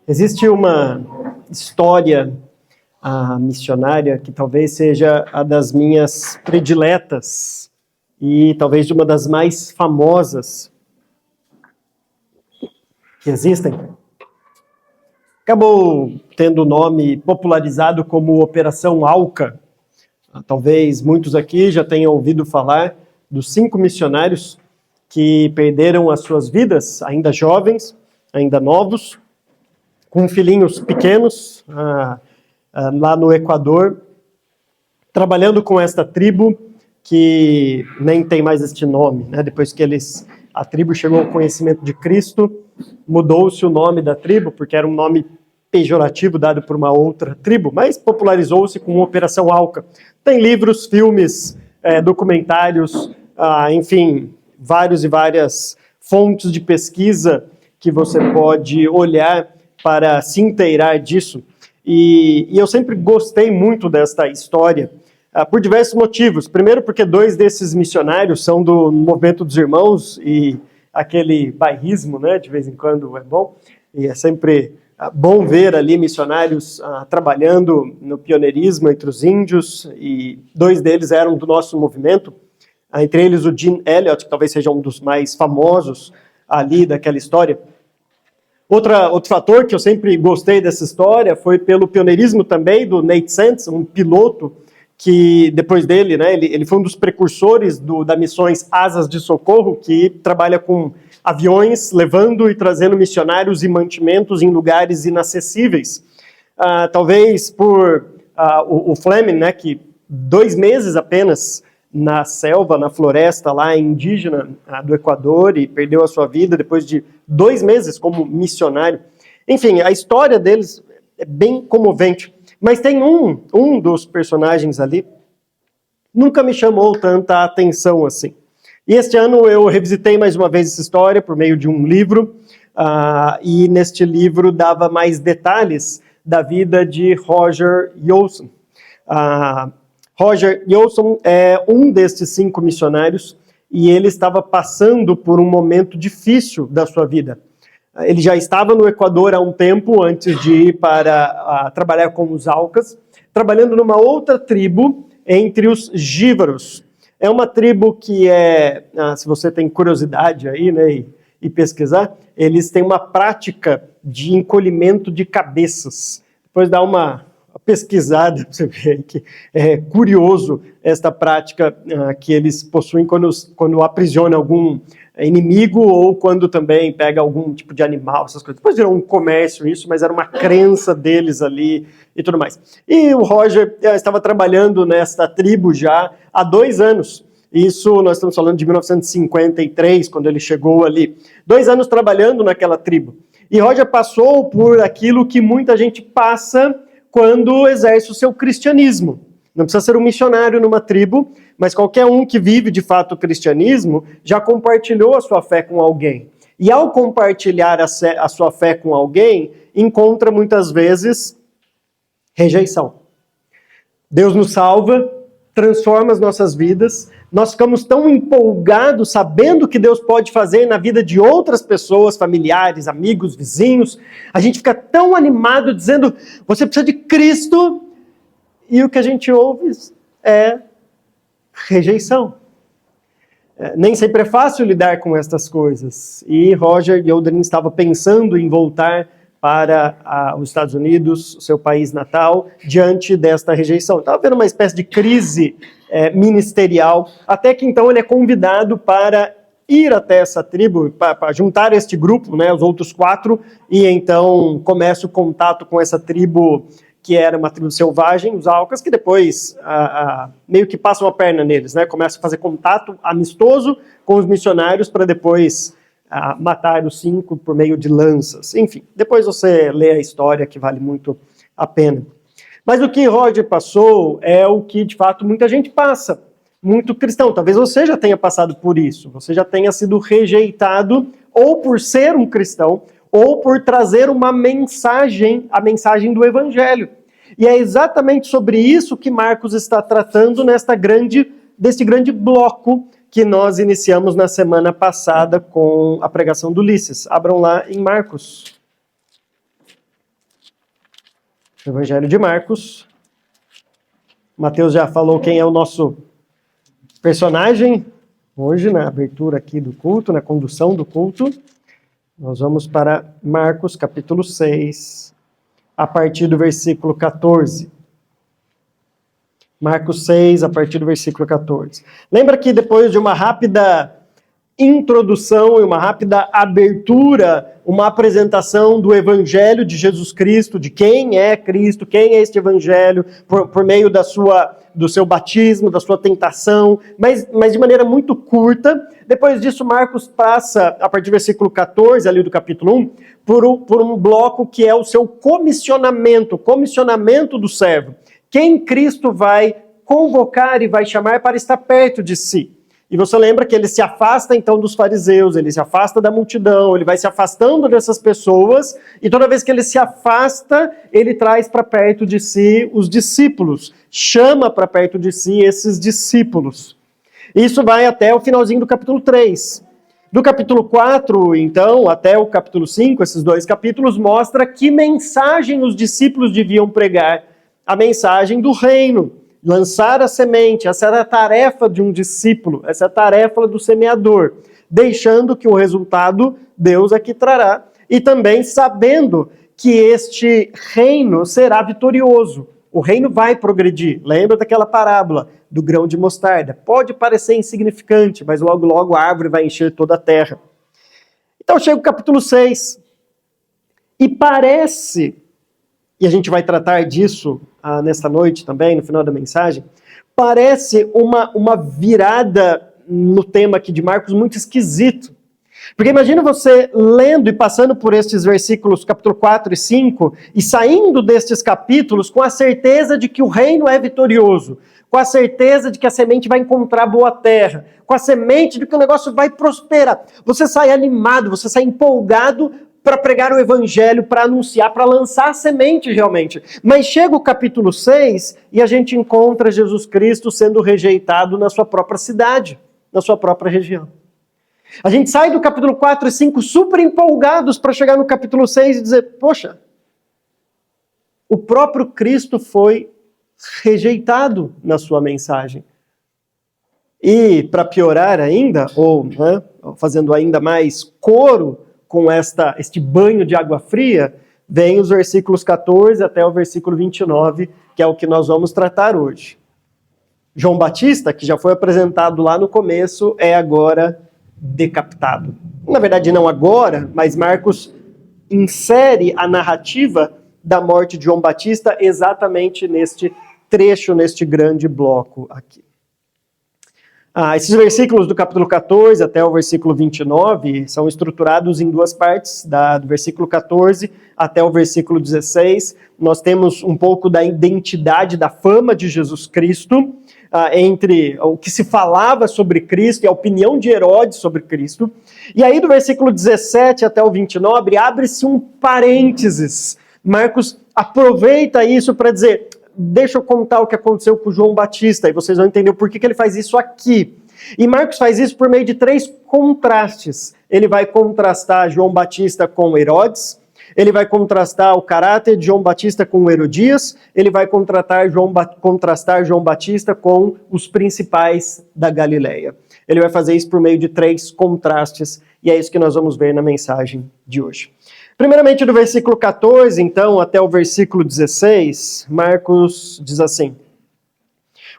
Existe uma história missionária que talvez seja a das minhas prediletas e talvez de uma das mais famosas que existem. Acabou tendo o nome popularizado como Operação Alca. Talvez muitos aqui já tenham ouvido falar dos 5 missionários que perderam as suas vidas, ainda jovens, ainda novos, com filhinhos pequenos, lá no Equador, trabalhando com esta tribo que nem tem mais este nome, né? Depois que a tribo chegou ao conhecimento de Cristo, mudou-se o nome da tribo, porque era um nome pejorativo dado por uma outra tribo, mas popularizou-se com Operação Alca. Tem livros, filmes, documentários, enfim, vários e várias fontes de pesquisa que você pode olhar para se inteirar disso. E eu sempre gostei muito desta história, por diversos motivos. Primeiro, porque 2 desses missionários são do movimento dos irmãos, e aquele bairrismo, né, de vez em quando é bom, e é sempre bom ver ali missionários trabalhando no pioneirismo entre os índios, e 2 deles eram do nosso movimento, entre eles o Jim Elliot, que talvez seja um dos mais famosos ali daquela história. Outro fator que eu sempre gostei dessa história foi pelo pioneirismo também do Nate Sands, um piloto que depois dele, né, ele foi um dos precursores da missões Asas de Socorro, que trabalha com aviões levando e trazendo missionários e mantimentos em lugares inacessíveis. Talvez por o Fleming, né, que 2 meses apenas na selva, na floresta lá indígena do Equador, e perdeu a sua vida depois de 2 meses como missionário. Enfim, a história deles é bem comovente. Mas tem um dos personagens ali, nunca me chamou tanta atenção assim. E este ano eu revisitei mais uma vez essa história por meio de um livro, e neste livro dava mais detalhes da vida de Roger Yoson. Roger Yoson é um destes 5 missionários, e ele estava passando por um momento difícil da sua vida. Ele já estava no Equador há um tempo, antes de ir para trabalhar com os Aucas, trabalhando numa outra tribo, entre os Jívaros. É uma tribo que se você tem curiosidade aí, né, e pesquisar, eles têm uma prática de encolhimento de cabeças. Depois dá uma pesquisada, para você ver aí que é curioso esta prática que eles possuem quando aprisionam algum inimigo, ou quando também pega algum tipo de animal, essas coisas. Depois virou um comércio isso, mas era uma crença deles ali e tudo mais. E o Roger estava trabalhando nesta tribo já há 2 anos. Isso nós estamos falando de 1953, quando ele chegou ali. 2 anos trabalhando naquela tribo. E Roger passou por aquilo que muita gente passa quando exerce o seu cristianismo. Não precisa ser um missionário numa tribo, mas qualquer um que vive de fato o cristianismo já compartilhou a sua fé com alguém. E ao compartilhar a sua fé com alguém, encontra muitas vezes rejeição. Deus nos salva, transforma as nossas vidas, nós ficamos tão empolgados sabendo o que Deus pode fazer na vida de outras pessoas, familiares, amigos, vizinhos. A gente fica tão animado dizendo, você precisa de Cristo, e o que a gente ouve é rejeição. Nem sempre é fácil lidar com estas coisas. E Roger Yoderin estava pensando em voltar para os Estados Unidos, seu país natal, diante desta rejeição. Estava havendo uma espécie de crise ministerial, até que então ele é convidado para ir até essa tribo, para juntar este grupo, né, os outros 4, e então começa o contato com essa tribo, que era uma tribo selvagem, os Aucas, que depois meio que passam a perna neles, né, começam a fazer contato amistoso com os missionários para depois matar os 5 por meio de lanças. Enfim, depois você lê a história, que vale muito a pena. Mas o que Roger passou é o que, de fato, muita gente passa, muito cristão. Talvez você já tenha passado por isso, você já tenha sido rejeitado, ou por ser um cristão, ou por trazer uma mensagem, a mensagem do Evangelho. E é exatamente sobre isso que Marcos está tratando deste grande bloco que nós iniciamos na semana passada com a pregação do Ulisses. Abram lá em Marcos. Evangelho de Marcos. Mateus já falou quem é o nosso personagem hoje na abertura aqui do culto, na condução do culto. Nós vamos para Marcos capítulo 6, a partir do versículo 14. Marcos 6, a partir do versículo 14. Lembra que depois de uma rápida introdução e uma rápida abertura, uma apresentação do Evangelho de Jesus Cristo, de quem é Cristo, quem é este Evangelho, por meio do seu batismo, da sua tentação, mas de maneira muito curta. Depois disso, Marcos passa, a partir do versículo 14, ali do capítulo 1, por um bloco que é o seu comissionamento do servo. Quem Cristo vai convocar e vai chamar para estar perto de si. E você lembra que ele se afasta então dos fariseus, ele se afasta da multidão, ele vai se afastando dessas pessoas, e toda vez que ele se afasta, ele traz para perto de si os discípulos, chama para perto de si esses discípulos. Isso vai até o finalzinho do capítulo 3. Do capítulo 4, então, até o capítulo 5, esses 2 capítulos, mostra que mensagem os discípulos deviam pregar. A mensagem do reino. Lançar a semente, essa era a tarefa de um discípulo, essa é a tarefa do semeador, deixando que o resultado Deus aqui trará, e também sabendo que este reino será vitorioso, o reino vai progredir. Lembra daquela parábola do grão de mostarda? Pode parecer insignificante, mas logo logo a árvore vai encher toda a terra. Então chega o capítulo 6, e parece... e a gente vai tratar disso nesta noite também, no final da mensagem, parece uma virada no tema aqui de Marcos muito esquisito. Porque imagina você lendo e passando por estes versículos, capítulo 4 e 5, e saindo destes capítulos com a certeza de que o reino é vitorioso, com a certeza de que a semente vai encontrar boa terra, com a semente de que o negócio vai prosperar. Você sai animado, você sai empolgado para pregar o evangelho, para anunciar, para lançar a semente realmente. Mas chega o capítulo 6 e a gente encontra Jesus Cristo sendo rejeitado na sua própria cidade, na sua própria região. A gente sai do capítulo 4 e 5 super empolgados para chegar no capítulo 6 e dizer, poxa, o próprio Cristo foi rejeitado na sua mensagem. E para piorar ainda, ou fazendo ainda mais coro com este banho de água fria, vem os versículos 14 até o versículo 29, que é o que nós vamos tratar hoje. João Batista, que já foi apresentado lá no começo, é agora decapitado. Na verdade, não agora, mas Marcos insere a narrativa da morte de João Batista exatamente neste trecho, neste grande bloco aqui. Esses versículos do capítulo 14 até o versículo 29 são estruturados em 2 partes, do versículo 14 até o versículo 16. Nós temos um pouco da identidade, da fama de Jesus Cristo, entre o que se falava sobre Cristo e a opinião de Herodes sobre Cristo. E aí do versículo 17 até o 29 abre-se um parênteses. Marcos aproveita isso para dizer... deixa eu contar o que aconteceu com João Batista, e vocês vão entender por que ele faz isso aqui. E Marcos faz isso por meio de 3 contrastes. Ele vai contrastar João Batista com Herodes, ele vai contrastar o caráter de João Batista com Herodias, ele vai contrastar João Batista com os principais da Galileia. Ele vai fazer isso por meio de 3 contrastes, e é isso que nós vamos ver na mensagem de hoje. Primeiramente, do versículo 14, então, até o versículo 16, Marcos diz assim: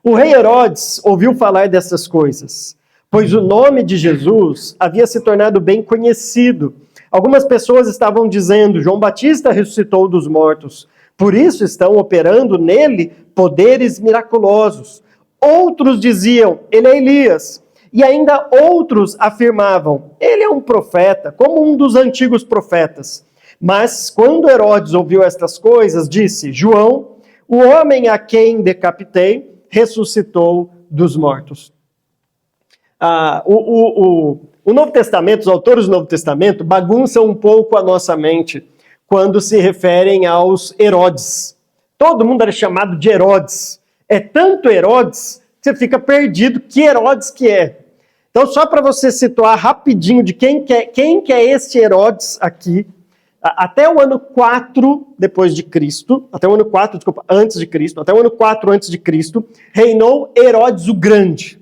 o rei Herodes ouviu falar dessas coisas, pois o nome de Jesus havia se tornado bem conhecido. Algumas pessoas estavam dizendo, João Batista ressuscitou dos mortos, por isso estão operando nele poderes miraculosos. Outros diziam, ele é Elias. E ainda outros afirmavam, ele é um profeta, como um dos antigos profetas. Mas quando Herodes ouviu estas coisas, disse, João, o homem a quem decapitei, ressuscitou dos mortos. O Novo Testamento, os autores do Novo Testamento, bagunçam um pouco a nossa mente quando se referem aos Herodes. Todo mundo era chamado de Herodes. É tanto Herodes que você fica perdido que Herodes que é. Então, só para você situar rapidinho de quem que é este Herodes aqui, até o ano 4 depois de Cristo, até o ano 4, desculpa, antes de Cristo, até o ano 4 antes de Cristo, reinou Herodes o grande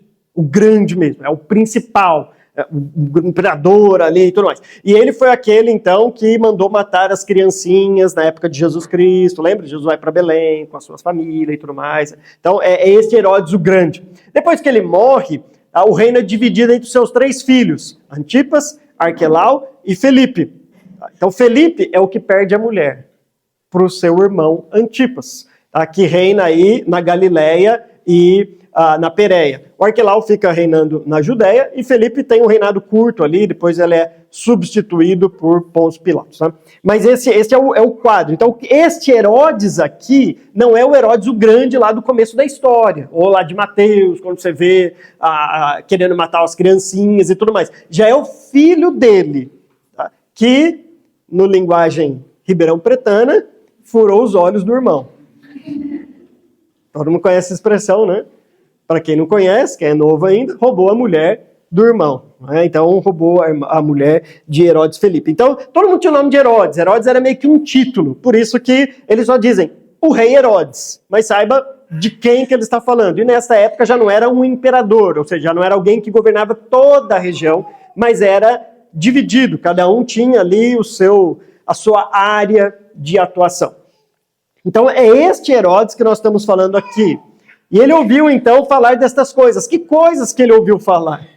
mesmo, é o principal, o imperador ali e tudo mais. E ele foi aquele, então, que mandou matar as criancinhas na época de Jesus Cristo, lembra? Jesus vai para Belém com as suas famílias e tudo mais. Então, é esse Herodes o Grande. Depois que ele morre, o reino é dividido entre os seus 3 filhos, Antipas, Arquelau e Felipe. Então, Felipe é o que perde a mulher para o seu irmão Antipas, que reina aí na Galileia e na Pérea. O Arquelau fica reinando na Judéia e Felipe tem um reinado curto ali, depois ele é substituído por Pôncio Pilatos. Tá? Mas esse é o quadro. Então, este Herodes aqui não é o Herodes o Grande lá do começo da história, ou lá de Mateus, quando você vê querendo matar as criancinhas e tudo mais. Já é o filho dele, tá? Que, no linguagem ribeirão-pretana, furou os olhos do irmão. Todo mundo conhece essa expressão, né? Para quem não conhece, quem é novo ainda, roubou a mulher do irmão. Né? Então, roubou a mulher de Herodes Felipe. Então, todo mundo tinha o nome de Herodes. Herodes era meio que um título. Por isso que eles só dizem o rei Herodes. Mas saiba de quem que ele está falando. E nessa época já não era um imperador, ou seja, já não era alguém que governava toda a região, mas era dividido. Cada um tinha ali a sua área de atuação. Então, é este Herodes que nós estamos falando aqui. E ele ouviu, então, falar destas coisas. Que coisas que ele ouviu falar?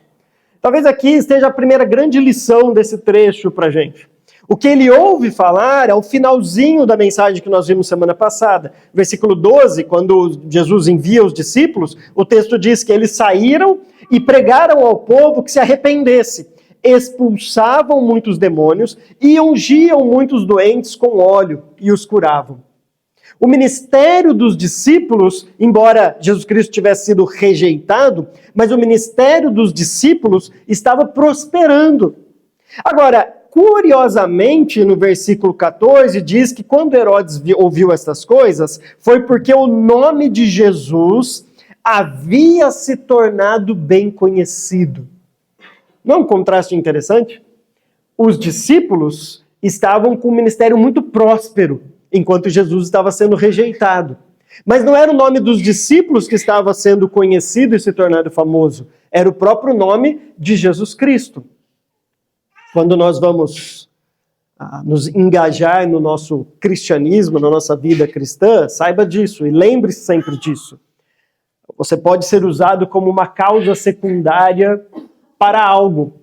Talvez aqui esteja a primeira grande lição desse trecho para a gente. O que ele ouve falar é o finalzinho da mensagem que nós vimos semana passada. Versículo 12, quando Jesus envia os discípulos, o texto diz que eles saíram e pregaram ao povo que se arrependesse. Expulsavam muitos demônios e ungiam muitos doentes com óleo e os curavam. O ministério dos discípulos, embora Jesus Cristo tivesse sido rejeitado, mas o ministério dos discípulos estava prosperando. Agora, curiosamente, no versículo 14, diz que quando Herodes ouviu estas coisas, foi porque o nome de Jesus havia se tornado bem conhecido. Não é um contraste interessante? Os discípulos estavam com um ministério muito próspero, enquanto Jesus estava sendo rejeitado. Mas não era o nome dos discípulos que estava sendo conhecido e se tornando famoso, era o próprio nome de Jesus Cristo. Quando nós vamos nos engajar no nosso cristianismo, na nossa vida cristã, saiba disso e lembre-se sempre disso. Você pode ser usado como uma causa secundária para algo,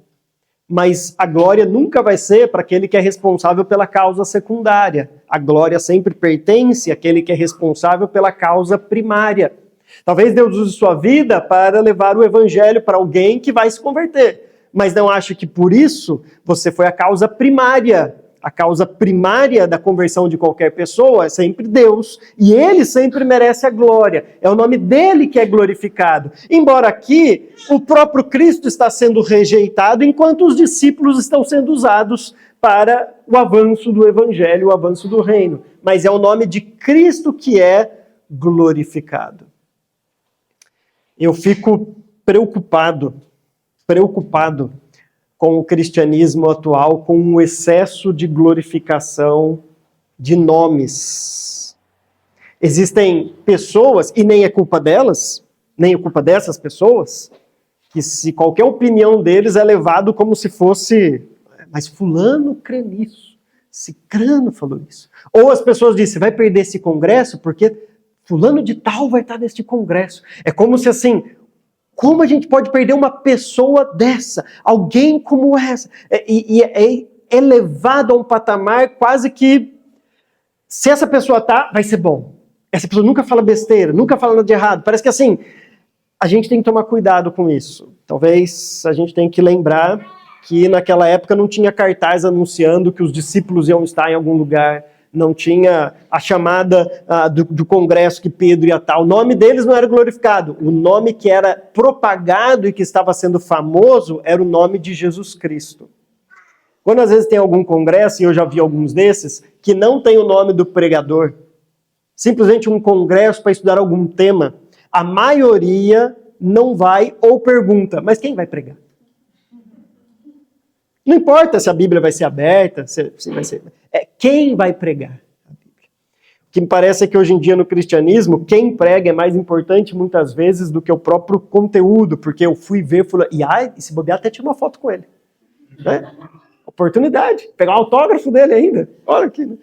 mas a glória nunca vai ser para aquele que é responsável pela causa secundária. A glória sempre pertence àquele que é responsável pela causa primária. Talvez Deus use sua vida para levar o evangelho para alguém que vai se converter, mas não ache que por isso você foi a causa primária. A causa primária da conversão de qualquer pessoa é sempre Deus, e Ele sempre merece a glória. É o nome dele que é glorificado. Embora aqui o próprio Cristo está sendo rejeitado, enquanto os discípulos estão sendo usados para o avanço do evangelho, o avanço do reino. Mas é o nome de Cristo que é glorificado. Eu fico preocupado com o cristianismo atual, com um excesso de glorificação de nomes. Existem pessoas, e nem é culpa delas, nem é culpa dessas pessoas, que se qualquer opinião deles é levado como se fosse, mas fulano crê nisso, cicrano falou isso. Ou as pessoas dizem, vai perder esse congresso porque fulano de tal vai estar neste congresso. É como se assim, como a gente pode perder uma pessoa dessa? Alguém como essa? E é elevado a um patamar quase que, se essa pessoa vai ser bom. Essa pessoa nunca fala besteira, nunca fala nada de errado. Parece que assim, a gente tem que tomar cuidado com isso. Talvez a gente tenha que lembrar que naquela época não tinha cartaz anunciando que os discípulos iam estar em algum lugar. Não tinha a chamada do congresso que Pedro ia estar. O nome deles não era glorificado. O nome que era propagado e que estava sendo famoso era o nome de Jesus Cristo. Quando às vezes tem algum congresso, e eu já vi alguns desses, que não tem o nome do pregador, simplesmente um congresso para estudar algum tema, a maioria não vai ou pergunta, mas quem vai pregar? Não importa se a Bíblia vai ser aberta, se vai ser... É quem vai pregar a Bíblia. O que me parece é que hoje em dia no cristianismo, quem prega é mais importante muitas vezes do que o próprio conteúdo, porque eu fui ver, e se bobear até tira uma foto com ele. Né? Oportunidade, pegar o autógrafo dele ainda. Olha aqui, né?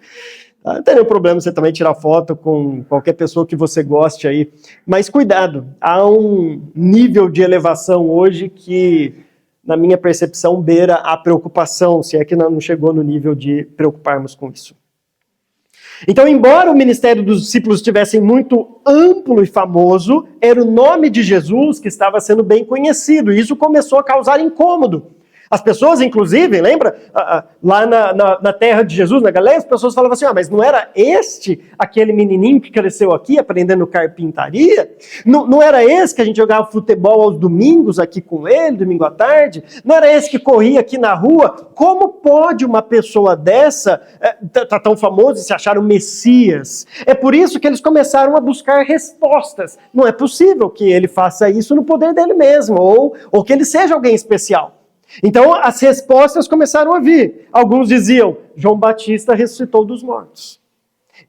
Não tem nenhum problema você também tirar foto com qualquer pessoa que você goste aí. Mas cuidado, há um nível de elevação hoje que, na minha percepção, beira a preocupação, se é que não chegou no nível de preocuparmos com isso. Então, embora o ministério dos discípulos estivesse muito amplo e famoso, era o nome de Jesus que estava sendo bem conhecido, e isso começou a causar incômodo. As pessoas, inclusive, lembra? Lá na terra de Jesus, na Galileia, as pessoas falavam assim, mas não era aquele menininho que cresceu aqui aprendendo carpintaria? Não era esse que a gente jogava futebol aos domingos aqui com ele, domingo à tarde? Não era esse que corria aqui na rua? Como pode uma pessoa dessa tá tão famosa e se achar o Messias? É por isso que eles começaram a buscar respostas. Não é possível que ele faça isso no poder dele mesmo, ou que ele seja alguém especial. Então as respostas começaram a vir. Alguns diziam, João Batista ressuscitou dos mortos.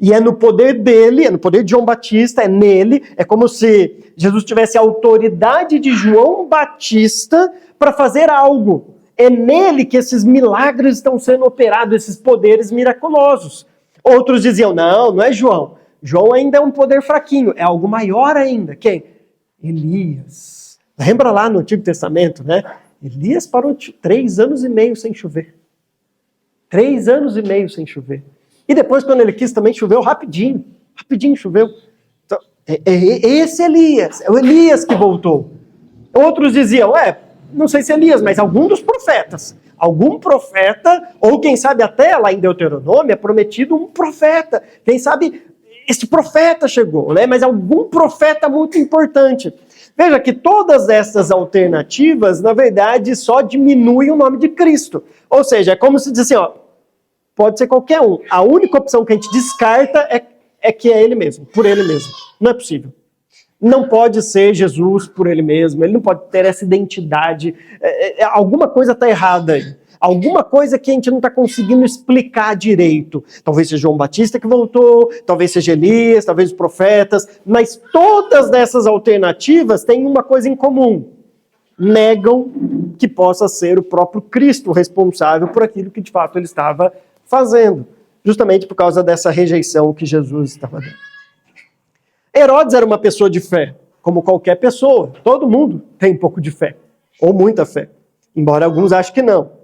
E é no poder dele, é no poder de João Batista, é nele, é como se Jesus tivesse a autoridade de João Batista para fazer algo. É nele que esses milagres estão sendo operados, esses poderes miraculosos. Outros diziam, não é João. João ainda é um poder fraquinho, é algo maior ainda. Quem? Elias. Lembra lá no Antigo Testamento, né? Elias parou 3 anos e meio sem chover. 3 anos e meio sem chover. E depois, quando ele quis, também choveu rapidinho. Rapidinho choveu. Então, esse Elias, é o Elias que voltou. Outros diziam, não sei se Elias, mas algum dos profetas. Algum profeta, ou quem sabe até lá em Deuteronômio, é prometido um profeta. Quem sabe esse profeta chegou, né? Mas algum profeta muito importante. Veja que todas essas alternativas, na verdade, só diminuem o nome de Cristo. Ou seja, é como se diz assim, pode ser qualquer um. A única opção que a gente descarta é que é ele mesmo, por ele mesmo. Não é possível. Não pode ser Jesus por ele mesmo, ele não pode ter essa identidade. Alguma coisa está errada aí. Alguma coisa que a gente não está conseguindo explicar direito. Talvez seja João Batista que voltou, talvez seja Elias, talvez os profetas, mas todas dessas alternativas têm uma coisa em comum. Negam que possa ser o próprio Cristo responsável por aquilo que de fato ele estava fazendo. Justamente por causa dessa rejeição que Jesus estava dando. Herodes era uma pessoa de fé, como qualquer pessoa. Todo mundo tem um pouco de fé, ou muita fé, embora alguns achem que não.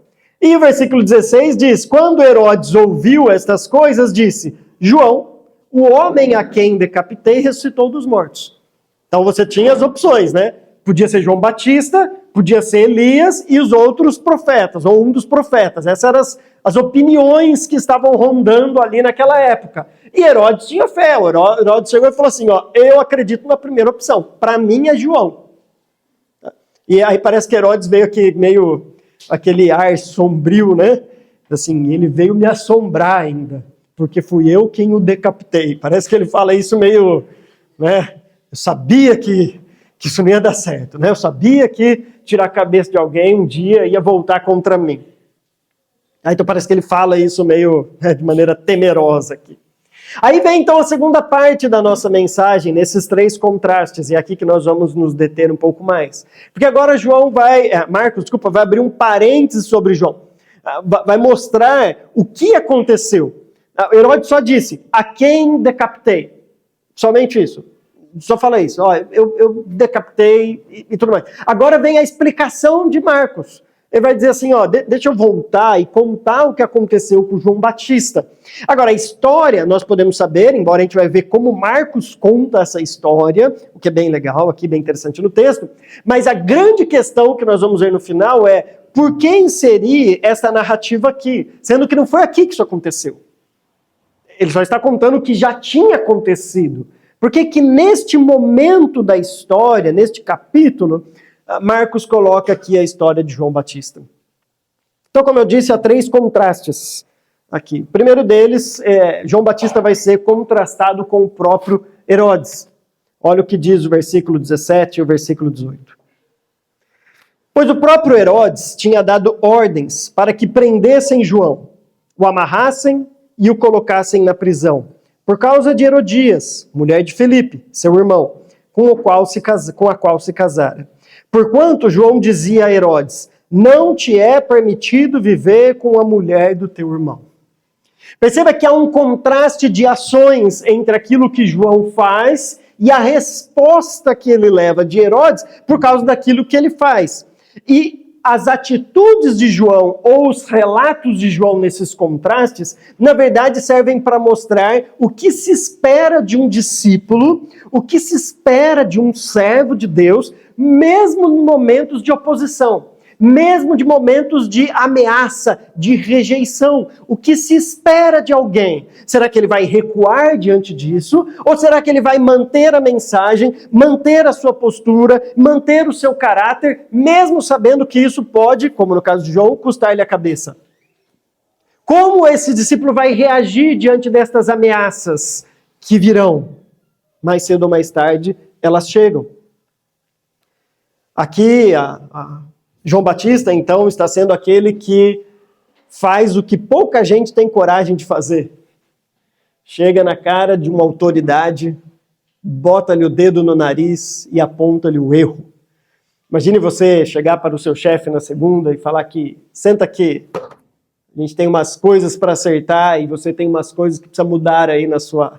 E o versículo 16 diz, quando Herodes ouviu estas coisas, disse, João, o homem a quem decapitei, ressuscitou dos mortos. Então você tinha as opções, né? Podia ser João Batista, podia ser Elias e os outros profetas, ou um dos profetas. Essas eram as opiniões que estavam rondando ali naquela época. E Herodes tinha fé. O Herodes chegou e falou assim, eu acredito na primeira opção. Para mim é João. E aí parece que Herodes veio aqui meio aquele ar sombrio, né? Assim, ele veio me assombrar ainda, porque fui eu quem o decapitei. Parece que ele fala isso meio, né? Eu sabia que isso não ia dar certo, né? Eu sabia que tirar a cabeça de alguém um dia ia voltar contra mim. Então parece que ele fala isso meio de maneira temerosa aqui. Aí vem então a segunda parte da nossa mensagem, nesses 3 contrastes, e é aqui que nós vamos nos deter um pouco mais. Porque agora Marcos vai abrir um parênteses sobre João. Vai mostrar o que aconteceu. Herodes só disse, a quem decapitei? Somente isso. Só fala isso, eu decapitei e tudo mais. Agora vem a explicação de Marcos. Ele vai dizer assim, deixa eu voltar e contar o que aconteceu com João Batista. Agora, a história, nós podemos saber, embora a gente vai ver como Marcos conta essa história, o que é bem legal aqui, bem interessante no texto, mas a grande questão que nós vamos ver no final é, por que inserir essa narrativa aqui? Sendo que não foi aqui que isso aconteceu. Ele só está contando o que já tinha acontecido. Por que neste momento da história, neste capítulo, Marcos coloca aqui a história de João Batista. Então, como eu disse, há 3 contrastes aqui. O primeiro deles, João Batista vai ser contrastado com o próprio Herodes. Olha o que diz o versículo 17 e o versículo 18. Pois o próprio Herodes tinha dado ordens para que prendessem João, o amarrassem e o colocassem na prisão, por causa de Herodias, mulher de Filipe, seu irmão, com a qual se casara. Porquanto João dizia a Herodes: não te é permitido viver com a mulher do teu irmão. Perceba que há um contraste de ações entre aquilo que João faz e a resposta que ele leva de Herodes por causa daquilo que ele faz. E as atitudes de João, ou os relatos de João nesses contrastes, na verdade servem para mostrar o que se espera de um discípulo, o que se espera de um servo de Deus, mesmo em momentos de oposição, mesmo de momentos de ameaça, de rejeição. O que se espera de alguém? Será que ele vai recuar diante disso? Ou será que ele vai manter a mensagem, manter a sua postura, manter o seu caráter, mesmo sabendo que isso pode, como no caso de João, custar-lhe a cabeça? Como esse discípulo vai reagir diante destas ameaças que virão? Mais cedo ou mais tarde, elas chegam. Aqui, João Batista, então, está sendo aquele que faz o que pouca gente tem coragem de fazer. Chega na cara de uma autoridade, bota-lhe o dedo no nariz e aponta-lhe o erro. Imagine você chegar para o seu chefe na segunda e falar que, senta aqui, a gente tem umas coisas para acertar e você tem umas coisas que precisa mudar aí na sua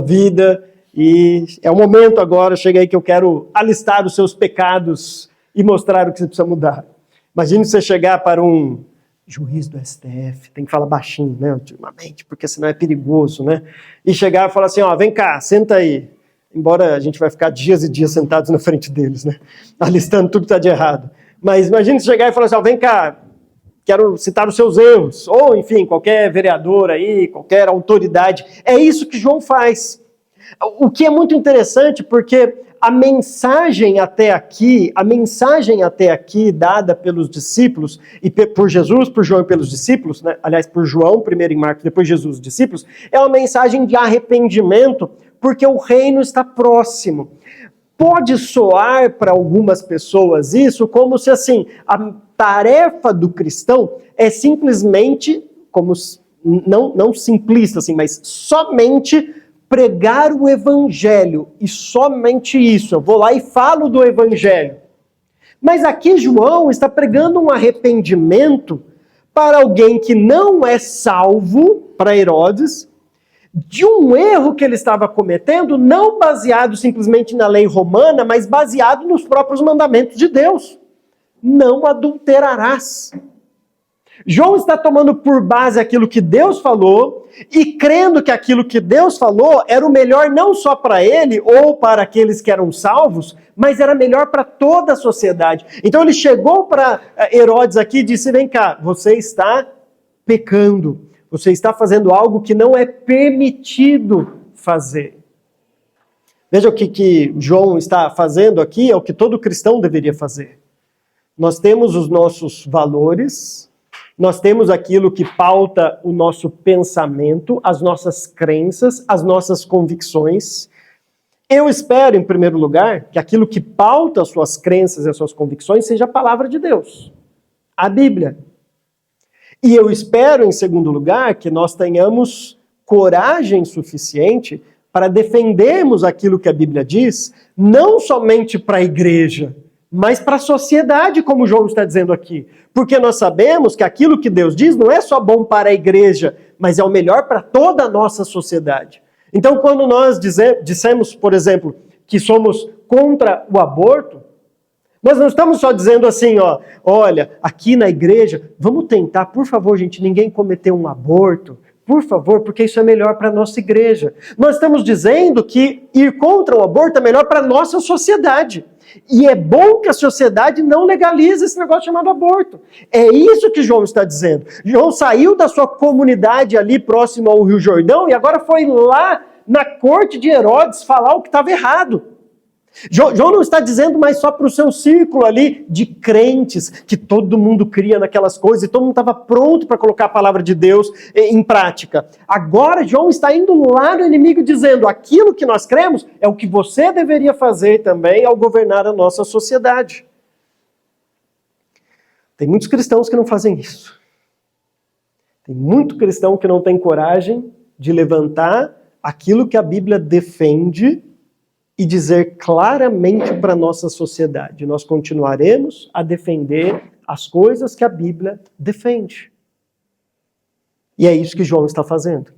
vida e é o momento agora, chega aí que eu quero alistar os seus pecados e mostrar o que você precisa mudar. Imagine você chegar para um juiz do STF, tem que falar baixinho, né, ultimamente, porque senão é perigoso, né? E chegar e falar assim, ó, vem cá, senta aí. Embora a gente vai ficar dias e dias sentados na frente deles, né? Alistando tudo que está de errado. Mas imagine você chegar e falar assim, ó, vem cá, quero citar os seus erros. Ou, enfim, qualquer vereador aí, qualquer autoridade. É isso que João faz. O que é muito interessante, porque a mensagem até aqui dada pelos discípulos, e por Jesus, por João e pelos discípulos, né? Aliás, por João, primeiro em Marcos, depois Jesus, discípulos, é uma mensagem de arrependimento, porque o reino está próximo. Pode soar para algumas pessoas isso como se, assim, a tarefa do cristão é simplesmente, como não simplista, assim, mas somente pregar o evangelho, e somente isso. Eu vou lá e falo do evangelho. Mas aqui João está pregando um arrependimento para alguém que não é salvo, para Herodes, de um erro que ele estava cometendo, não baseado simplesmente na lei romana, mas baseado nos próprios mandamentos de Deus. Não adulterarás. João está tomando por base aquilo que Deus falou e crendo que aquilo que Deus falou era o melhor não só para ele ou para aqueles que eram salvos, mas era melhor para toda a sociedade. Então ele chegou para Herodes aqui e disse, vem cá, você está pecando, você está fazendo algo que não é permitido fazer. Veja o que João está fazendo aqui, é o que todo cristão deveria fazer. Nós temos os nossos valores, nós temos aquilo que pauta o nosso pensamento, as nossas crenças, as nossas convicções. Eu espero, em primeiro lugar, que aquilo que pauta as suas crenças e as suas convicções seja a palavra de Deus, a Bíblia. E eu espero, em segundo lugar, que nós tenhamos coragem suficiente para defendermos aquilo que a Bíblia diz, não somente para a igreja, mas para a sociedade, como João está dizendo aqui. Porque nós sabemos que aquilo que Deus diz não é só bom para a igreja, mas é o melhor para toda a nossa sociedade. Então, quando nós dissemos, por exemplo, que somos contra o aborto, nós não estamos só dizendo assim, ó, olha, aqui na igreja, vamos tentar, por favor, gente, ninguém cometer um aborto, por favor, porque isso é melhor para a nossa igreja. Nós estamos dizendo que ir contra o aborto é melhor para a nossa sociedade. E é bom que a sociedade não legalize esse negócio chamado aborto. É isso que João está dizendo. João saiu da sua comunidade ali próximo ao Rio Jordão e agora foi lá na corte de Herodes falar o que estava errado. João não está dizendo mais só para o seu círculo ali de crentes, que todo mundo cria naquelas coisas e todo mundo estava pronto para colocar a palavra de Deus em prática. Agora João está indo lá no inimigo dizendo, aquilo que nós cremos é o que você deveria fazer também ao governar a nossa sociedade. Tem muitos cristãos que não fazem isso. Tem muito cristão que não tem coragem de levantar aquilo que a Bíblia defende e dizer claramente para a nossa sociedade. Nós continuaremos a defender as coisas que a Bíblia defende. E é isso que João está fazendo.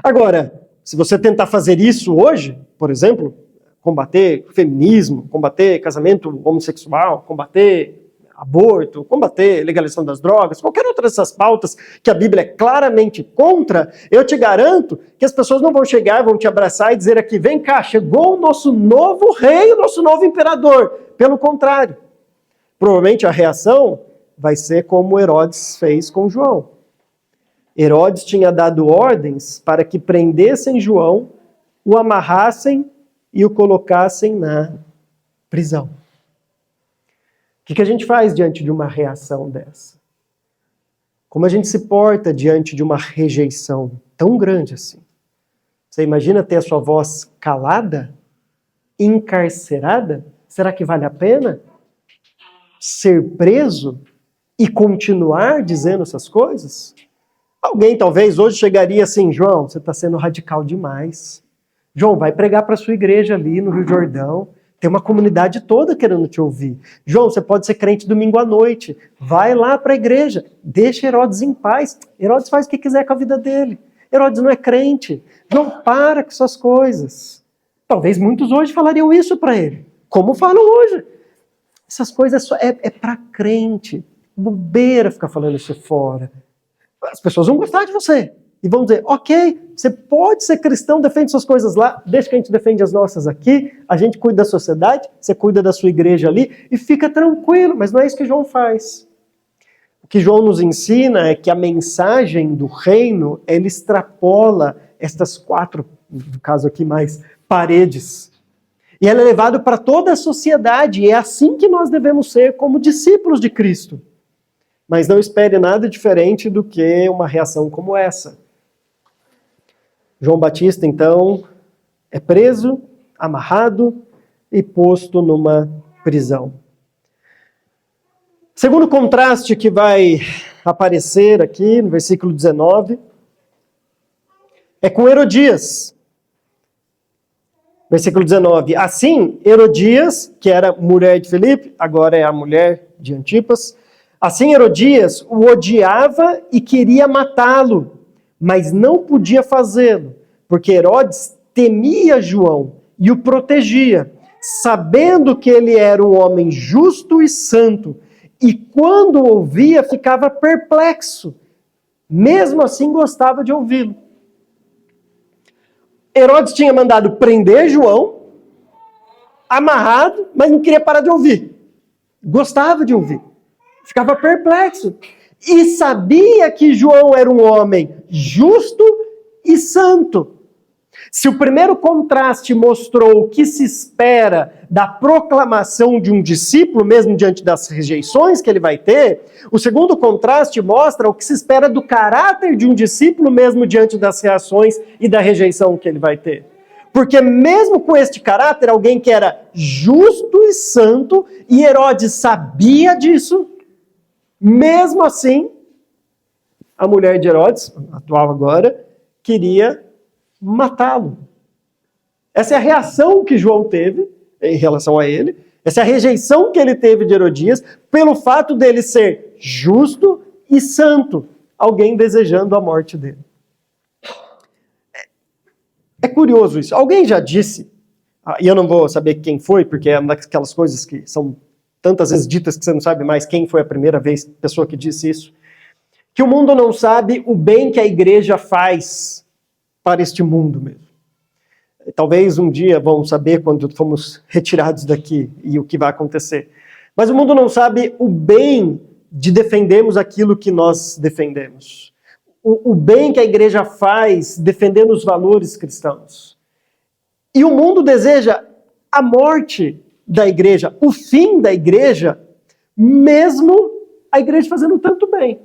Agora, se você tentar fazer isso hoje, por exemplo, combater feminismo, combater casamento homossexual, combater aborto, combater legalização das drogas, qualquer outra dessas pautas que a Bíblia é claramente contra, eu te garanto que as pessoas não vão chegar, vão te abraçar e dizer aqui, vem cá, chegou o nosso novo rei, o nosso novo imperador. Pelo contrário, provavelmente a reação vai ser como Herodes fez com João. Herodes tinha dado ordens para que prendessem João, o amarrassem e o colocassem na prisão. O que a gente faz diante de uma reação dessa? Como a gente se porta diante de uma rejeição tão grande assim? Você imagina ter a sua voz calada? Encarcerada? Será que vale a pena ser preso e continuar dizendo essas coisas? Alguém talvez hoje chegaria assim, João, você está sendo radical demais. João, vai pregar para a sua igreja ali no Rio Jordão. Tem uma comunidade toda querendo te ouvir. João, você pode ser crente domingo à noite. Vai lá para a igreja. Deixa Herodes em paz. Herodes faz o que quiser com a vida dele. Herodes não é crente. João, para com essas coisas. Talvez muitos hoje falariam isso para ele. Como falam hoje. Essas coisas é para crente. Bobeira ficar falando isso fora. As pessoas vão gostar de você. E vão dizer, ok, você pode ser cristão, defende suas coisas lá, deixa que a gente defende as nossas aqui, a gente cuida da sociedade, você cuida da sua igreja ali, e fica tranquilo, mas não é isso que João faz. O que João nos ensina é que a mensagem do reino, ele extrapola estas 4, no caso aqui mais, paredes. E ela é levada para toda a sociedade, e é assim que nós devemos ser como discípulos de Cristo. Mas não espere nada diferente do que uma reação como essa. João Batista, então, é preso, amarrado e posto numa prisão. Segundo contraste que vai aparecer aqui no versículo 19, é com Herodias. Versículo 19. Assim, Herodias, que era mulher de Filipe, agora é a mulher de Antipas, assim Herodias o odiava e queria matá-lo, mas não podia fazê-lo, porque Herodes temia João e o protegia, sabendo que ele era um homem justo e santo, e quando ouvia ficava perplexo, mesmo assim gostava de ouvi-lo. Herodes tinha mandado prender João, amarrado, mas não queria parar de ouvir. Gostava de ouvir. Ficava perplexo. E sabia que João era um homem justo e santo. Se o primeiro contraste mostrou o que se espera da proclamação de um discípulo, mesmo diante das rejeições que ele vai ter, o segundo contraste mostra o que se espera do caráter de um discípulo, mesmo diante das reações e da rejeição que ele vai ter. Porque mesmo com este caráter, alguém que era justo e santo, e Herodes sabia disso, mesmo assim, a mulher de Herodes, atual agora, queria matá-lo. Essa é a reação que João teve em relação a ele, essa é a rejeição que ele teve de Herodias, pelo fato dele ser justo e santo, alguém desejando a morte dele. É curioso isso. Alguém já disse, e eu não vou saber quem foi, porque é uma daquelas coisas que são tantas vezes ditas que você não sabe mais quem foi a primeira pessoa que disse isso, que o mundo não sabe o bem que a igreja faz para este mundo mesmo. Talvez um dia vão saber quando fomos retirados daqui e o que vai acontecer. Mas o mundo não sabe o bem de defendermos aquilo que nós defendemos. O bem que a igreja faz defendendo os valores cristãos. E o mundo deseja a morte da igreja, o fim da igreja, mesmo a igreja fazendo tanto bem.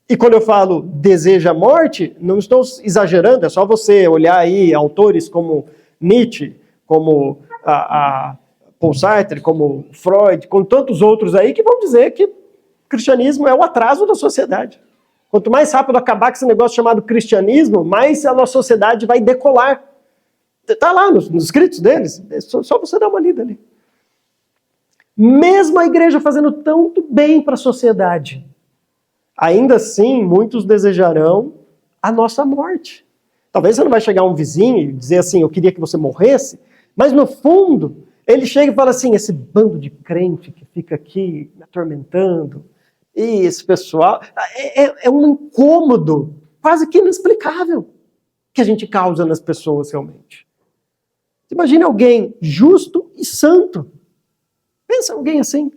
E quando eu falo deseja a morte, não estou exagerando, é só você olhar aí autores como Nietzsche, como Paul Sartre, como Freud, com tantos outros aí que vão dizer que O cristianismo é o atraso da sociedade. Quanto mais rápido acabar com esse negócio chamado cristianismo, mais a nossa sociedade vai decolar. Está lá nos escritos deles, é só você dar uma lida ali. Mesmo a igreja fazendo tanto bem para a sociedade, ainda assim, muitos desejarão a nossa morte. Talvez você não vai chegar um vizinho e dizer assim, eu queria que você morresse, mas no fundo, ele chega e fala assim, esse bando de crente que fica aqui me atormentando, e esse pessoal, é um incômodo quase que inexplicável que a gente causa nas pessoas realmente. Imagine alguém justo e santo. Pensa alguém assim.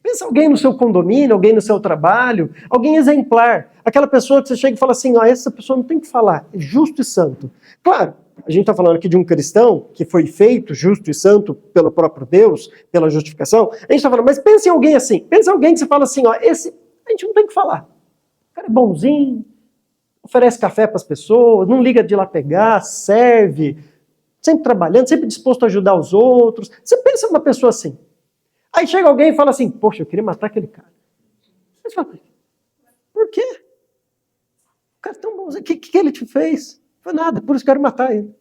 Pensa alguém no seu condomínio, alguém no seu trabalho, alguém exemplar. Aquela pessoa que você chega e fala assim, essa pessoa não tem que falar, é justo e santo. Claro, a gente está falando aqui de um cristão que foi feito justo e santo pelo próprio Deus, pela justificação. A gente está falando, mas pense em alguém assim. Pensa em alguém que você fala assim, esse a gente não tem que falar. O cara é bonzinho, oferece café para as pessoas, não liga de ir lá pegar, serve, sempre trabalhando, sempre disposto a ajudar os outros. Você pensa numa pessoa assim. Aí chega alguém e fala assim, poxa, eu queria matar aquele cara. Você fala, por quê? O cara é tão bonzinho, o que ele te fez? Não foi nada, por isso eu quero matar ele.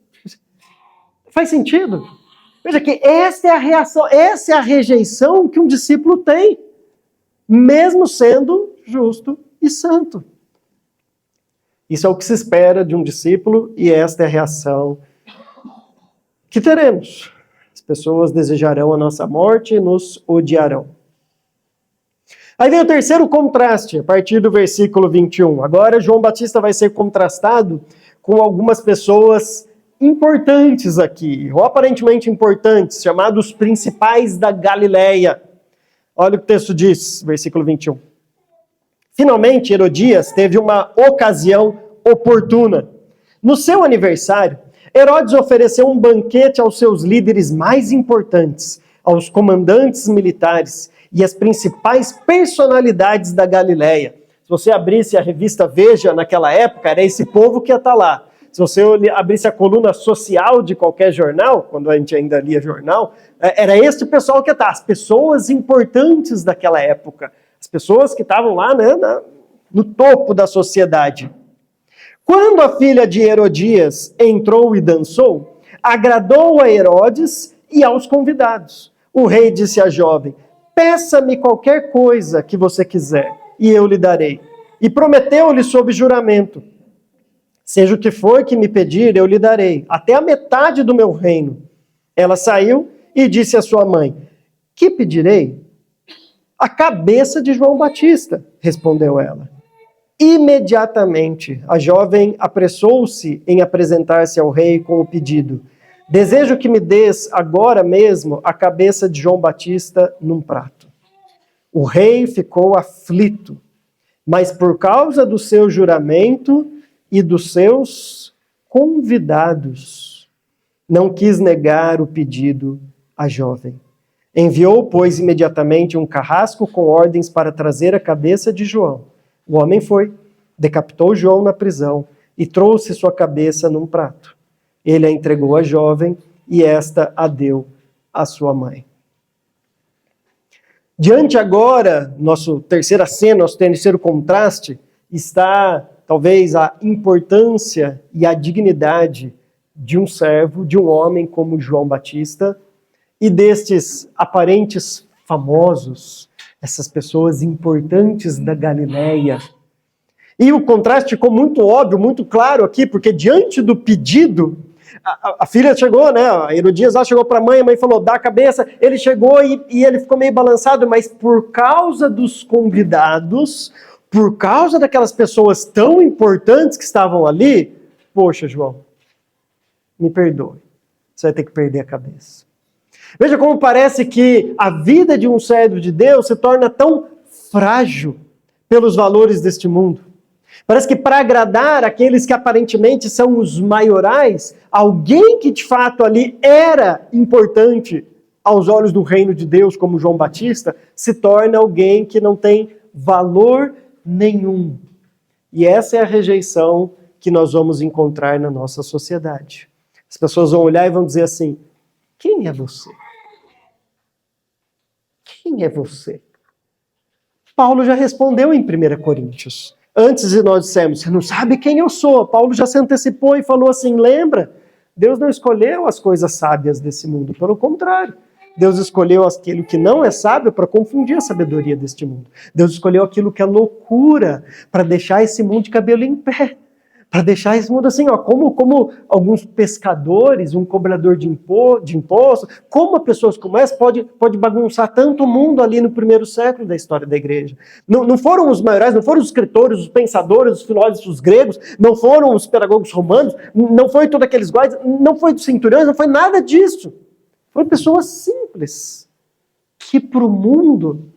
Faz sentido? Veja que essa é a reação, essa é a rejeição que um discípulo tem, mesmo sendo justo e santo. Isso é o que se espera de um discípulo e esta é a reação que teremos. As pessoas desejarão a nossa morte e nos odiarão. Aí vem o terceiro contraste, a partir do versículo 21. Agora João Batista vai ser contrastado com algumas pessoas importantes aqui, ou aparentemente importantes, chamados principais da Galileia. Olha o que o texto diz, versículo 21. Finalmente, Herodias teve uma ocasião oportuna. No seu aniversário, Herodes ofereceu um banquete aos seus líderes mais importantes, aos comandantes militares e às principais personalidades da Galileia. Se você abrisse a revista Veja naquela época, era esse povo que ia estar lá. Se você abrisse a coluna social de qualquer jornal, quando a gente ainda lia jornal, era esse pessoal que ia estar, as pessoas importantes daquela época, as pessoas que estavam lá, né, no topo da sociedade. Quando a filha de Herodias entrou e dançou, agradou a Herodes e aos convidados. O rei disse à jovem, peça-me qualquer coisa que você quiser, e eu lhe darei. E prometeu-lhe sob juramento, seja o que for que me pedir, eu lhe darei, até a metade do meu reino. Ela saiu e disse à sua mãe, que pedirei? A cabeça de João Batista, respondeu ela. Imediatamente, a jovem apressou-se em apresentar-se ao rei com o pedido, desejo que me des agora mesmo a cabeça de João Batista num prato. O rei ficou aflito, mas por causa do seu juramento e dos seus convidados, não quis negar o pedido à jovem. Enviou, pois, imediatamente um carrasco com ordens para trazer a cabeça de João. O homem foi, decapitou João na prisão e trouxe sua cabeça num prato. Ele a entregou à jovem e esta a deu à sua mãe. Diante agora, nossa terceira cena, nosso terceiro contraste, está talvez a importância e a dignidade de um servo, de um homem como João Batista e destes aparentes famosos, essas pessoas importantes da Galileia. E o contraste ficou muito óbvio, muito claro aqui, porque diante do pedido, a filha chegou, né? A Herodias lá chegou para a mãe falou, dá a cabeça. Ele chegou e ele ficou meio balançado, mas por causa dos convidados, por causa daquelas pessoas tão importantes que estavam ali, poxa, João, me perdoe, você vai ter que perder a cabeça. Veja como parece que a vida de um servo de Deus se torna tão frágil pelos valores deste mundo. Parece que para agradar aqueles que aparentemente são os maiorais, alguém que de fato ali era importante aos olhos do reino de Deus, como João Batista, se torna alguém que não tem valor nenhum. E essa é a rejeição que nós vamos encontrar na nossa sociedade. As pessoas vão olhar e vão dizer assim, quem é você? Quem é você? Paulo já respondeu em 1 Coríntios. Antes de nós dissemos, você não sabe quem eu sou. Paulo já se antecipou e falou assim, lembra? Deus não escolheu as coisas sábias desse mundo, pelo contrário. Deus escolheu aquilo que não é sábio para confundir a sabedoria deste mundo. Deus escolheu aquilo que é loucura para deixar esse mundo de cabelo em pé. Para deixar esse mundo assim, ó, como alguns pescadores, um cobrador de imposto, como pessoas como essa pode bagunçar tanto o mundo ali no primeiro século da história da igreja. Não foram os maiores, não foram os escritores, os pensadores, os filósofos gregos, não foram os pedagogos romanos, não foi todos aqueles guardas, não foi dos centuriões, não foi nada disso. Foram pessoas simples, que para o mundo,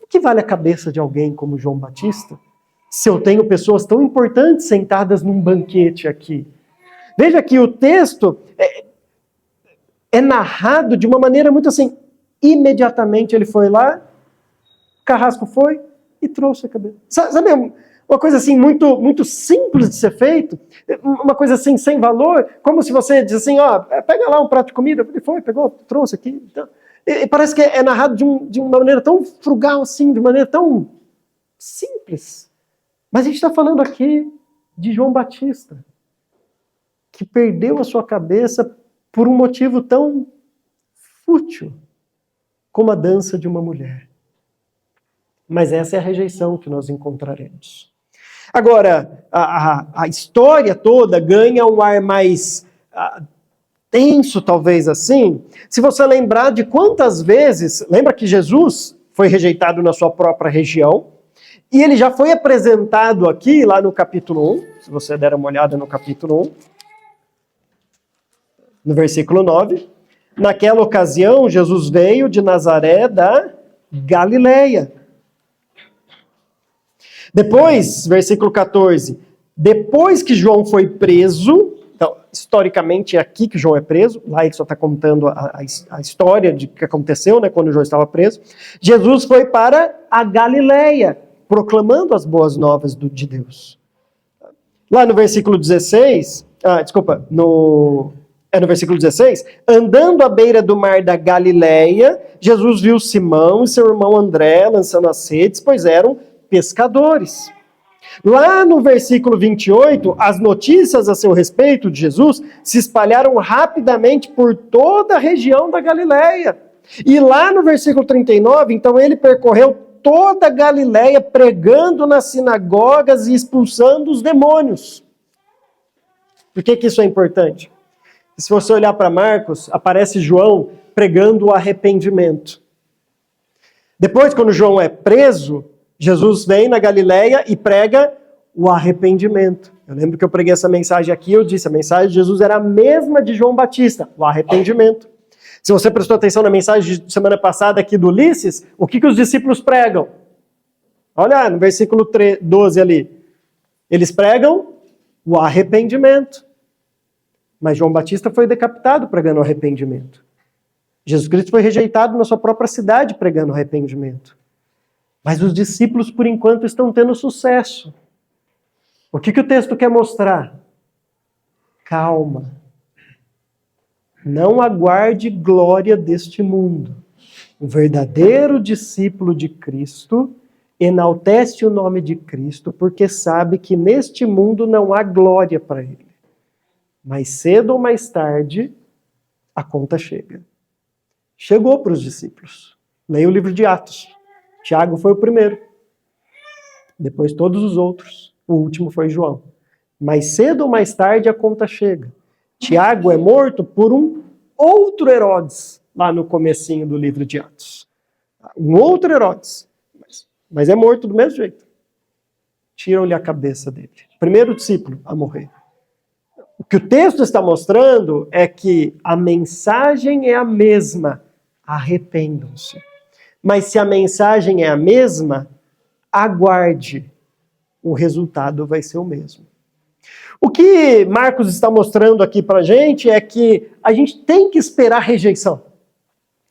o que vale a cabeça de alguém como João Batista? Se eu tenho pessoas tão importantes sentadas num banquete aqui. Veja que o texto é narrado de uma maneira muito assim, imediatamente ele foi lá, o carrasco foi e trouxe a cabeça. Sabe uma coisa assim muito, muito simples de ser feito? Uma coisa assim sem valor, como se você diz assim, ó, pega lá um prato de comida, ele foi, pegou, trouxe aqui. Então, e parece que é narrado de uma maneira tão frugal assim, de maneira tão simples. Mas a gente está falando aqui de João Batista, que perdeu a sua cabeça por um motivo tão fútil como a dança de uma mulher. Mas essa é a rejeição que nós encontraremos. Agora, a história toda ganha um ar mais tenso, talvez assim, se você lembrar de quantas vezes, lembra que Jesus foi rejeitado na sua própria região, e ele já foi apresentado aqui, lá no capítulo 1, se você der uma olhada no capítulo 1, no versículo 9. Naquela ocasião, Jesus veio de Nazaré da Galileia. Depois, versículo 14, depois que João foi preso, então, historicamente é aqui que João é preso, lá ele só está contando a história de que aconteceu, né, quando João estava preso, Jesus foi para a Galileia, proclamando as boas novas de Deus. Lá no versículo 16, no versículo 16, andando à beira do mar da Galileia, Jesus viu Simão e seu irmão André lançando as redes, pois eram pescadores. Lá no versículo 28, as notícias a seu respeito de Jesus se espalharam rapidamente por toda a região da Galileia. E lá no versículo 39, então ele percorreu toda a Galileia pregando nas sinagogas e expulsando os demônios. Por que isso é importante? Se você olhar para Marcos, aparece João pregando o arrependimento. Depois, quando João é preso, Jesus vem na Galileia e prega o arrependimento. Eu lembro que eu preguei essa mensagem aqui, eu disse, a mensagem de Jesus era a mesma de João Batista, o arrependimento. Se você prestou atenção na mensagem de semana passada aqui do Ulisses, o que os discípulos pregam? Olha no versículo 12 ali. Eles pregam o arrependimento. Mas João Batista foi decapitado pregando o arrependimento. Jesus Cristo foi rejeitado na sua própria cidade pregando o arrependimento. Mas os discípulos, por enquanto, estão tendo sucesso. O que o texto quer mostrar? Calma. Não aguarde glória deste mundo. O verdadeiro discípulo de Cristo enaltece o nome de Cristo porque sabe que neste mundo não há glória para ele. Mais cedo ou mais tarde, a conta chega. Chegou para os discípulos. Leia o livro de Atos. Tiago foi o primeiro. Depois todos os outros. O último foi João. Mais cedo ou mais tarde, a conta chega. Tiago é morto por um outro Herodes, lá no comecinho do livro de Atos. Um outro Herodes. Mas é morto do mesmo jeito. Tiram-lhe a cabeça dele. Primeiro discípulo a morrer. O que o texto está mostrando é que a mensagem é a mesma. Arrependam-se. Mas se a mensagem é a mesma, aguarde. O resultado vai ser o mesmo. O que Marcos está mostrando aqui para a gente é que a gente tem que esperar rejeição.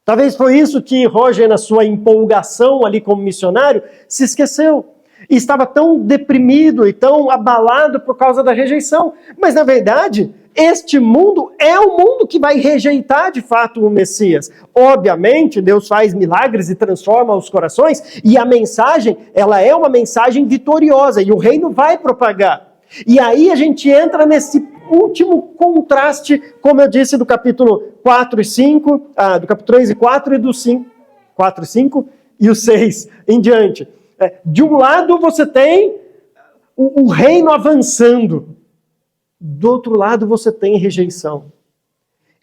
Talvez foi isso que Roger, na sua empolgação ali como missionário, se esqueceu. E estava tão deprimido e tão abalado por causa da rejeição. Mas, na verdade, este mundo é o mundo que vai rejeitar de fato o Messias. Obviamente, Deus faz milagres e transforma os corações, e a mensagem, ela é uma mensagem vitoriosa, e o reino vai propagar. E aí a gente entra nesse último contraste, como eu disse, do capítulo 4 e 5, do capítulo 3 e 4 e do 4 e 5 e o 6 em diante. De um lado você tem o reino avançando, do outro lado você tem rejeição.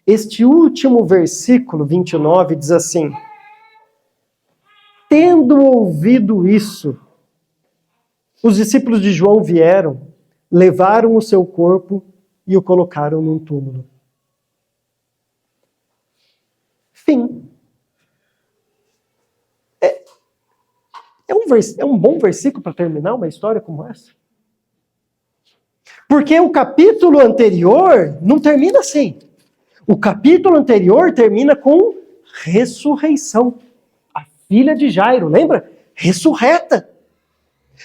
Este último versículo 29 diz assim: tendo ouvido isso, os discípulos de João vieram, levaram o seu corpo e o colocaram num túmulo. Fim. É um bom versículo para terminar uma história como essa? Porque o capítulo anterior não termina assim. O capítulo anterior termina com ressurreição. A filha de Jairo, lembra? Ressurreta.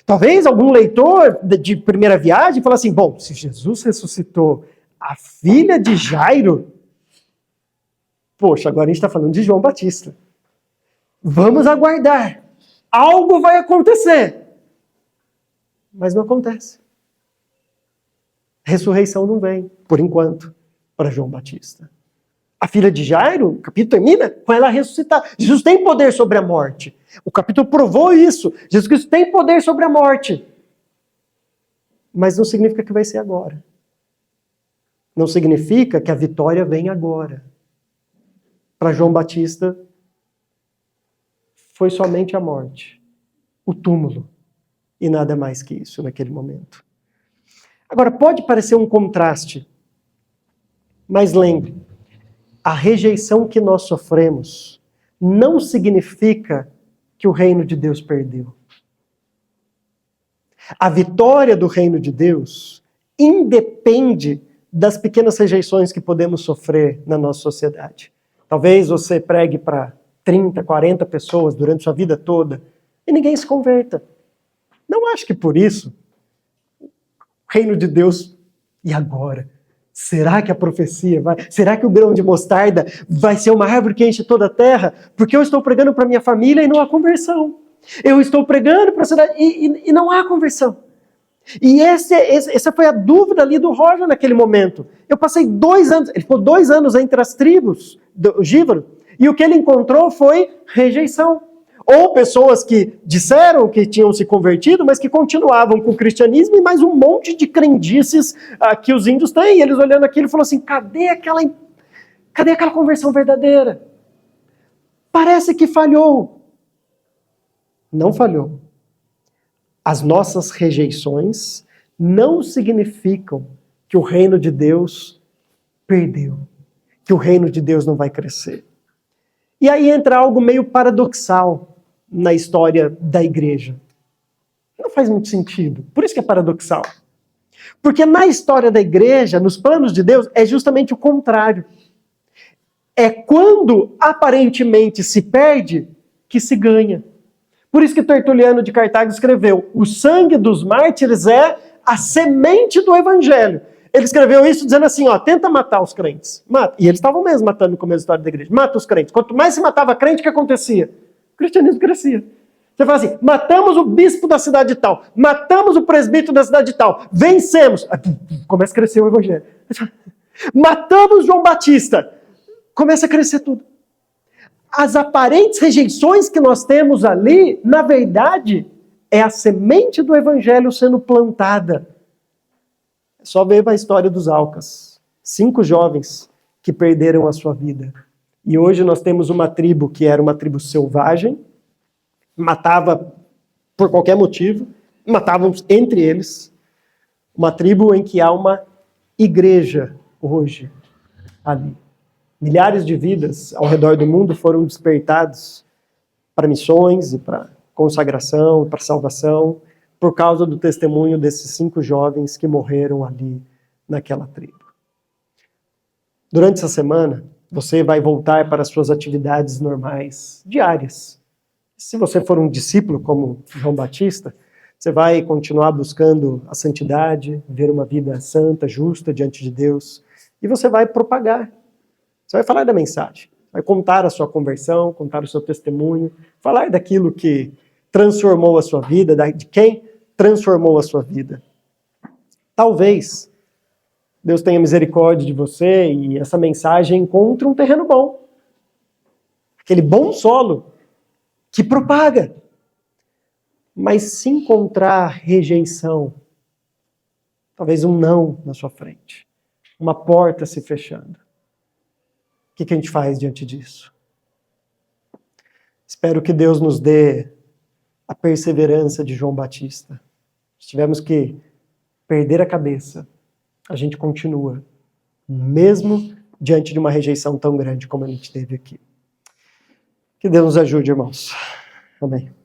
Talvez algum leitor de primeira viagem fale assim, bom, se Jesus ressuscitou a filha de Jairo, poxa, agora a gente está falando de João Batista. Vamos aguardar. Algo vai acontecer. Mas não acontece. Ressurreição não vem, por enquanto, para João Batista. A filha de Jairo, o capítulo termina com ela ressuscitar. Jesus tem poder sobre a morte. O capítulo provou isso. Jesus Cristo tem poder sobre a morte. Mas não significa que vai ser agora. Não significa que a vitória vem agora. Para João Batista, foi somente a morte, o túmulo, e nada mais que isso naquele momento. Agora, pode parecer um contraste, mas lembre, a rejeição que nós sofremos não significa que o reino de Deus perdeu. A vitória do reino de Deus independe das pequenas rejeições que podemos sofrer na nossa sociedade. Talvez você pregue para 30, 40 pessoas durante sua vida toda e ninguém se converta. Não acho que por isso o reino de Deus, e agora? Será que a profecia vai? Será que o grão de mostarda vai ser uma árvore que enche toda a terra? Porque eu estou pregando para minha família e não há conversão. Eu estou pregando para a cidade e não há conversão. E essa foi a dúvida ali do Roger naquele momento. Eu passei 2 anos, ele ficou 2 anos entre as tribos do Gívaro, e o que ele encontrou foi rejeição. Ou pessoas que disseram que tinham se convertido, mas que continuavam com o cristianismo e mais um monte de crendices que os índios têm. E eles olhando aquilo, falaram assim, cadê aquela conversão verdadeira? Parece que falhou. Não falhou. As nossas rejeições não significam que o reino de Deus perdeu, que o reino de Deus não vai crescer. E aí entra algo meio paradoxal na história da igreja. Não faz muito sentido, por isso que é paradoxal. Porque na história da igreja, nos planos de Deus, é justamente o contrário. É quando aparentemente se perde que se ganha. Por isso que Tertuliano de Cartago escreveu: o sangue dos mártires é a semente do evangelho. Ele escreveu isso dizendo assim, tenta matar os crentes. Mata. E eles estavam mesmo matando no começo da história da igreja. Mata os crentes. Quanto mais se matava crente, o que acontecia? O cristianismo crescia. Você fala assim, matamos o bispo da cidade tal, matamos o presbítero da cidade tal, vencemos. Começa a crescer o evangelho. Matamos João Batista. Começa a crescer tudo. As aparentes rejeições que nós temos ali, na verdade, é a semente do evangelho sendo plantada. É só ver a história dos Aucas. 5 jovens que perderam a sua vida. E hoje nós temos uma tribo que era uma tribo selvagem, matava por qualquer motivo, matavam entre eles. Uma tribo em que há uma igreja hoje ali. Milhares de vidas ao redor do mundo foram despertados para missões e para consagração, para salvação, por causa do testemunho desses 5 jovens que morreram ali naquela tribo. Durante essa semana, você vai voltar para as suas atividades normais, diárias. Se você for um discípulo como João Batista, você vai continuar buscando a santidade, ver uma vida santa, justa diante de Deus. e você vai propagar. Você vai falar da mensagem, vai contar a sua conversão, contar o seu testemunho, falar daquilo que transformou a sua vida, de quem transformou a sua vida. Talvez Deus tenha misericórdia de você e essa mensagem encontre um terreno bom. Aquele bom solo que propaga. Mas se encontrar rejeição, talvez um não na sua frente, uma porta se fechando, o que a gente faz diante disso? Espero que Deus nos dê a perseverança de João Batista. Se tivermos que perder a cabeça, a gente continua, mesmo diante de uma rejeição tão grande como a gente teve aqui. Que Deus nos ajude, irmãos. Amém.